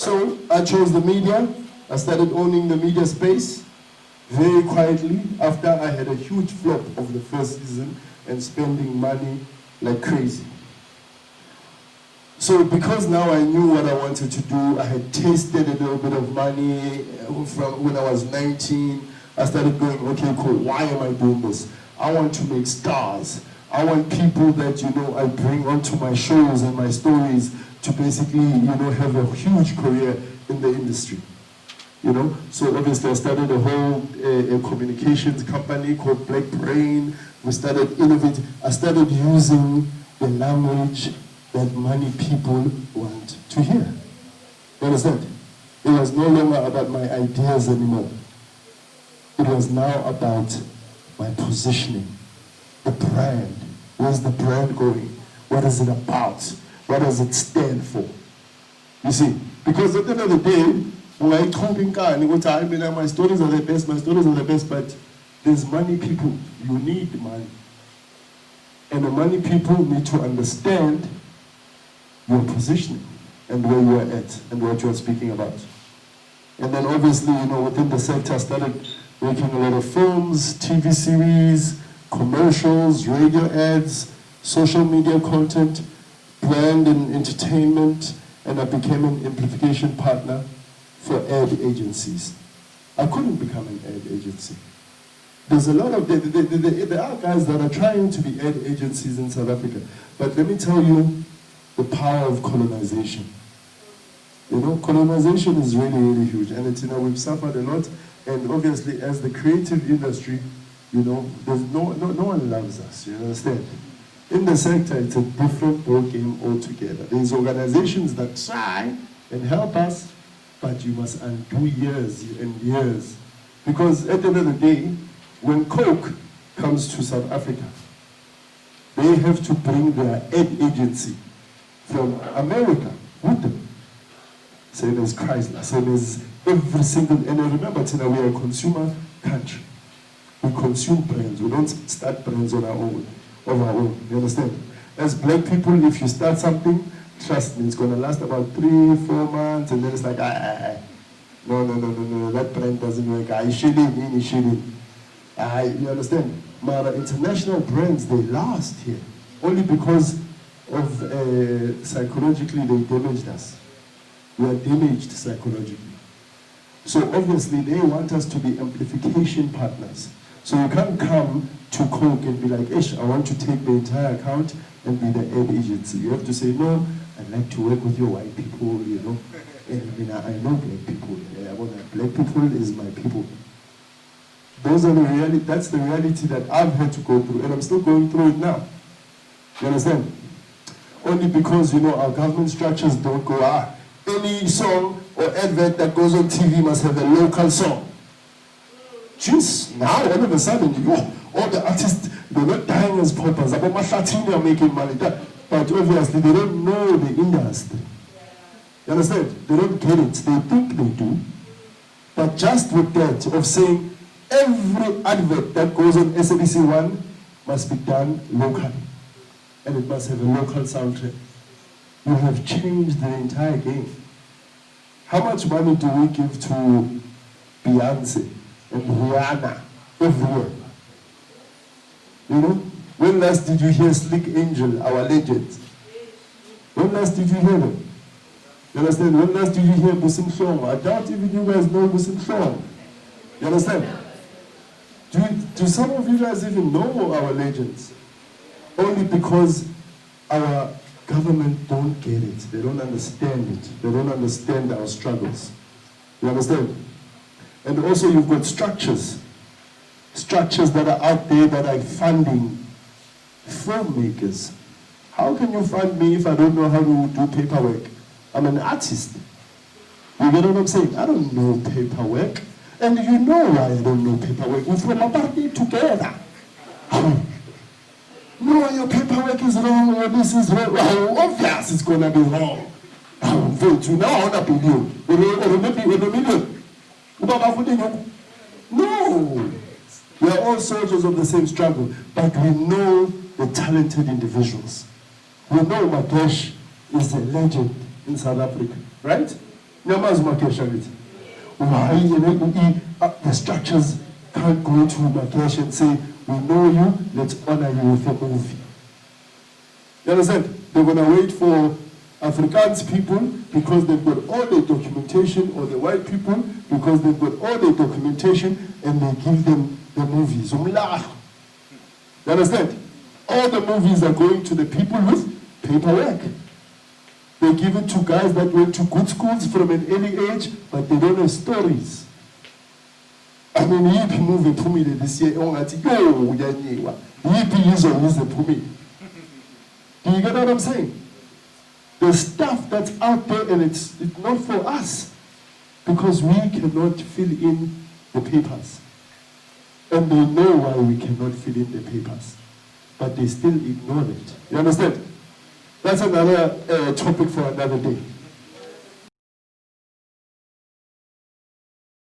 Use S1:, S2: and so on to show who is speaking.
S1: So I chose the media. I started owning the media space very quietly after I had a huge flop of the first season and spending money like crazy. So because now I knew what I wanted to do, I had tasted a little bit of money from when I was 19. I started going, okay, cool, why am I doing this? I want to make stars. I want people that, I bring onto my shows and my stories to basically, have a huge career in the industry. So obviously I started a whole communications company called Black Brain. We started innovating. I started using the language that many people want to hear. You understand? It was no longer about my ideas anymore. It was now about my positioning, the brand. Where's the brand going? What is it about? What does it stand for? You see, because at the end of the day, my stories are the best, but there's money people. You need money. And the money people need to understand your positioning and where you are at and what you are speaking about. And then obviously, within the sector, I started making a lot of films, TV series, commercials, radio ads, social media content, brand and entertainment, and I became an amplification partner for ad agencies. I couldn't become an ad agency. There's a lot of, there are guys that are trying to be ad agencies in South Africa, but let me tell you, the power of colonization. Colonization is really, really huge, and it's, we've suffered a lot, and obviously as the creative industry, there's no one loves us, you understand? In the sector, it's a different ball game altogether. There's organizations that try and help us, but you must undo years and years. Because at the end of the day, when Coke comes to South Africa, they have to bring their ad agency from America with them. Same as Chrysler, same as every single, and remember, Tina, we are a consumer country. We consume brands, we don't start brands on our own, you understand? As black people, if you start something, trust me, it's gonna last about 3-4 months, and then it's like, no, that brand doesn't work, you understand? But international brands, they last here, only because of psychologically they damaged us. We are damaged psychologically. So obviously they want us to be amplification partners. So you can't come to Coke and be like, Ish, I want to take the entire account and be the ad agency. You have to say, no, I'd like to work with your white people, And I know black people. Black people is my people. Those are that's the reality that I've had to go through, and I'm still going through it now. You understand? Only because, our government structures don't go, any song or advert that goes on TV must have a local song. Just now, all of a sudden, all the artists, they're not dying as paupers. About Mashatini are making money. But obviously, they don't know the industry. You understand? They don't get it. They think they do. But just with that, of saying every advert that goes on SABC1 must be done locally. And it must have a local soundtrack. You have changed the entire game. How much money do we give to Beyonce and Rihanna everywhere? When last did you hear Slick Angel, our legends? When last did you hear them? You understand? When last did you hear Busim Song? I doubt even you guys know Busim Song. You understand? Do some of you guys even know our legends? Only because our government don't get it. They don't understand it. They don't understand our struggles. You understand? And also you've got structures that are out there that are funding filmmakers. How can you fund me if I don't know how to do paperwork? I'm an artist. You get what I'm saying? I don't know paperwork. And you know why I don't know paperwork. We're from a party together. No, your paperwork is wrong, or this is wrong. How obvious it's going to be wrong. Vote you now on a billion. Or maybe a million. No. We are all soldiers of the same struggle, but we know the talented individuals. We know Makesh is a legend in South Africa, right? Nyama's Makesha. Why the structures can't go to Makesh and say, we know you, let's honor you with a movie. You understand? They're going to wait for Afrikaans people because they've got all the documentation, or the white people because they've got all the documentation, and they give them the movies. You understand? All the movies are going to the people with paperwork. They give it to guys that went to good schools from an early age, but they don't have stories. I mean, yippee movie Pumile this year, yo, yippee is a Pumile. Do you get what I'm saying? The stuff that's out there, and it's not for us, because we cannot fill in the papers. And they know why we cannot fill in the papers, but they still ignore it. You understand? That's another topic for another day.